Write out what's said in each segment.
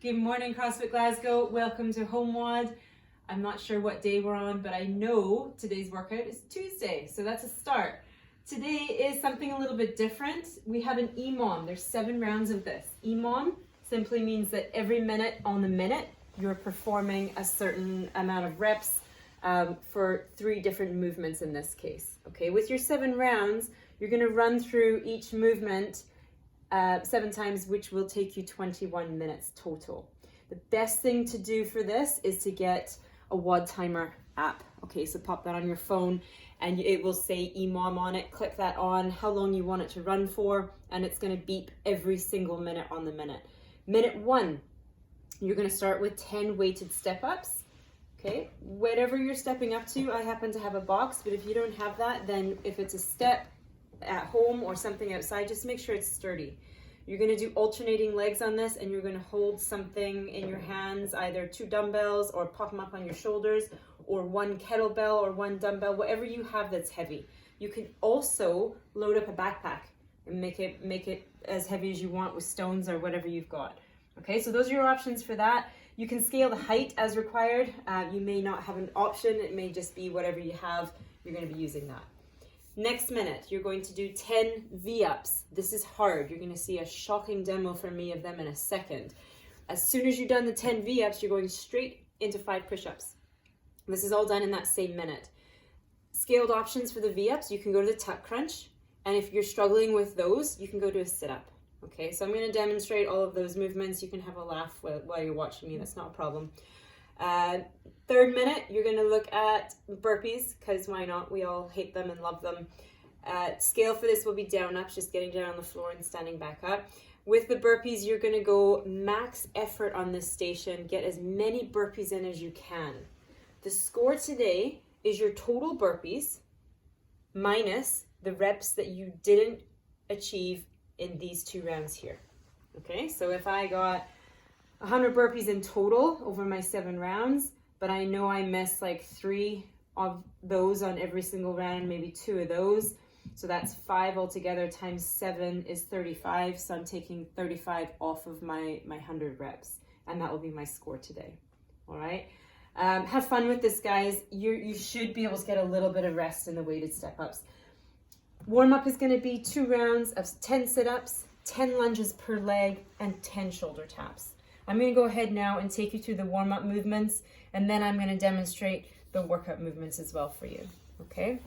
Good morning, CrossFit Glasgow. Welcome to Home WOD. I'm not sure what day we're on, but I know today's workout is Tuesday, so that's a start. Today is something a little bit different. We have an EMOM. There's 7 rounds of this. EMOM simply means that every minute on the minute, you're performing a certain amount of reps for 3 different movements in this case. Okay, with your 7 rounds, you're going to run through each movement 7 times, which will take you 21 minutes total. The best thing to do for this is to get a WOD timer app. Okay, so pop that on your phone and it will say EMOM on it. Click that on, how long you want it to run for, and it's going to beep every single minute on the minute. Minute 1, you're going to start with 10 weighted step-ups. Okay, whatever you're stepping up to, I happen to have a box, but if you don't have that, then if it's a step at home or something outside, just make sure it's sturdy. You're going to do alternating legs on this, and you're going to hold something in your hands, either 2 dumbbells or pop them up on your shoulders, or 1 kettlebell or 1 dumbbell, whatever you have that's heavy. You can also load up a backpack and make it as heavy as you want with stones or whatever you've got. Okay, so those are your options for that. You can scale the height as required. You may not have an option. It may just be whatever you have, you're going to be using that. Next minute, you're going to do 10 V-ups. This is hard. You're going to see a shocking demo from me of them in a second. As soon as you've done the 10 V-ups, you're going straight into 5 push-ups. This is all done in that same minute. Scaled options for the V-ups, you can go to the tuck crunch, and if you're struggling with those, you can go to a sit-up. Okay, so I'm going to demonstrate all of those movements. You can have a laugh while you're watching me. That's not a problem. 3rd minute, you're going to look at burpees, because why not? We all hate them and love them. Scale for this will be down ups, just getting down on the floor and standing back up. With the burpees, you're going to go max effort on this station. Get as many burpees in as you can. The score today is your total burpees minus the reps that you didn't achieve in these 2 rounds here. Okay, so if I got 100 burpees in total over my 7 rounds, but I know I missed like 3 of those on every single round, maybe 2 of those. So that's 5 altogether times 7 is 35. So I'm taking 35 off of my 100 reps, and that will be my score today. All right. Have fun with this, guys. You should be able to get a little bit of rest in the weighted step-ups. Warm-up is going to be 2 rounds of 10 sit-ups, 10 lunges per leg, and 10 shoulder taps. I'm going to go ahead now and take you through the warm-up movements, and then I'm going to demonstrate the workout movements as well for you, okay?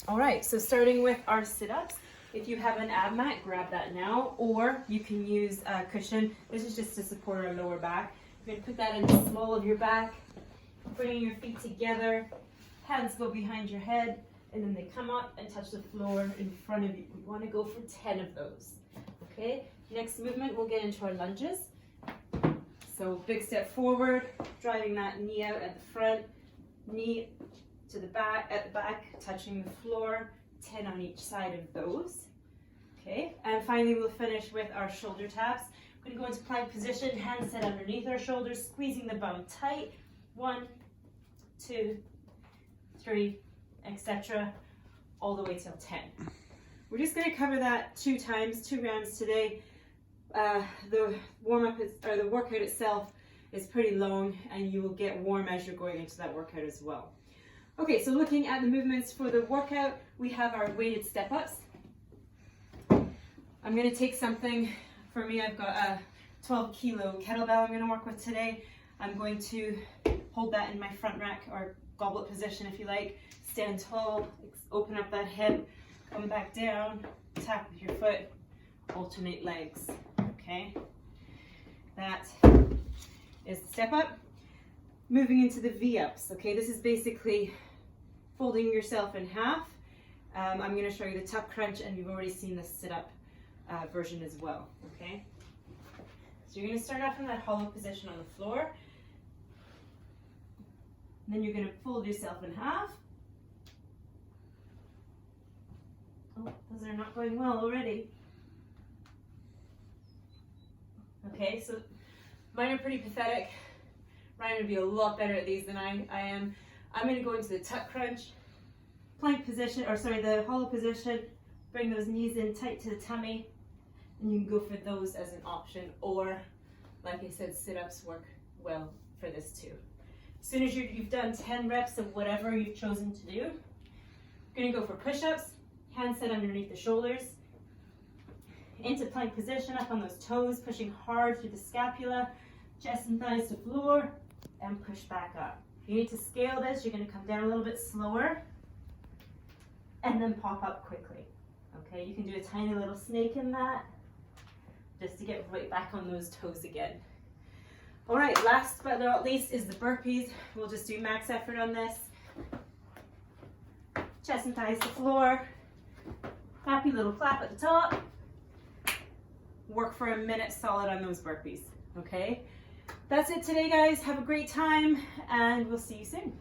All right, so starting with our sit-ups, if you have an ab mat, grab that now, or you can use a cushion. This is just to support our lower back. You're going to put that in the small of your back, bringing your feet together, hands go behind your head, and then they come up and touch the floor in front of you. We want to go for 10 of those, okay? Next movement, we'll get into our lunges. So big step forward, driving that knee out at the front, knee to the back, at the back, touching the floor, 10 on each side of those. Okay, and finally we'll finish with our shoulder taps. We're going to go into plank position, hands set underneath our shoulders, squeezing the bum tight. 1, 2, 3, etc. all the way till 10. We're just going to cover that 2 times, 2 rounds today. The warm-up or the workout itself is pretty long, and you will get warm as you're going into that workout as well. Okay, so looking at the movements for the workout, we have our weighted step-ups. I'm going to take something, for me I've got a 12 kilo kettlebell I'm going to work with today. I'm going to hold that in my front rack or goblet position if you like, stand tall, open up that hip, come back down, tap with your foot, alternate legs. Okay, that is the step up. Moving into the V-ups. Okay, this is basically folding yourself in half. I'm going to show you the tuck crunch, and you've already seen the sit-up version as well. Okay, so you're going to start off in that hollow position on the floor. And then you're going to fold yourself in half. Oh, those are not going well already. Okay, so mine are pretty pathetic. Ryan would be a lot better at these than I am. I'm going to go into the tuck crunch, plank position, or sorry, the hollow position. Bring those knees in tight to the tummy, and you can go for those as an option, or Like I said, sit-ups work well for this too. As soon as you've done 10 reps of whatever you've chosen to do, you're gonna go for push-ups, hands set underneath the shoulders, into plank position, up on those toes, pushing hard through the scapula, chest and thighs to floor, and push back up. If you need to scale this, you're gonna come down a little bit slower, and then pop up quickly. Okay, you can do a tiny little snake in that, just to get right back on those toes again. All right, last but not least is the burpees. We'll just do max effort on this. Chest and thighs to floor. Happy little clap at the top. Work for a minute solid on those burpees, okay? That's it today, guys. Have a great time, and we'll see you soon.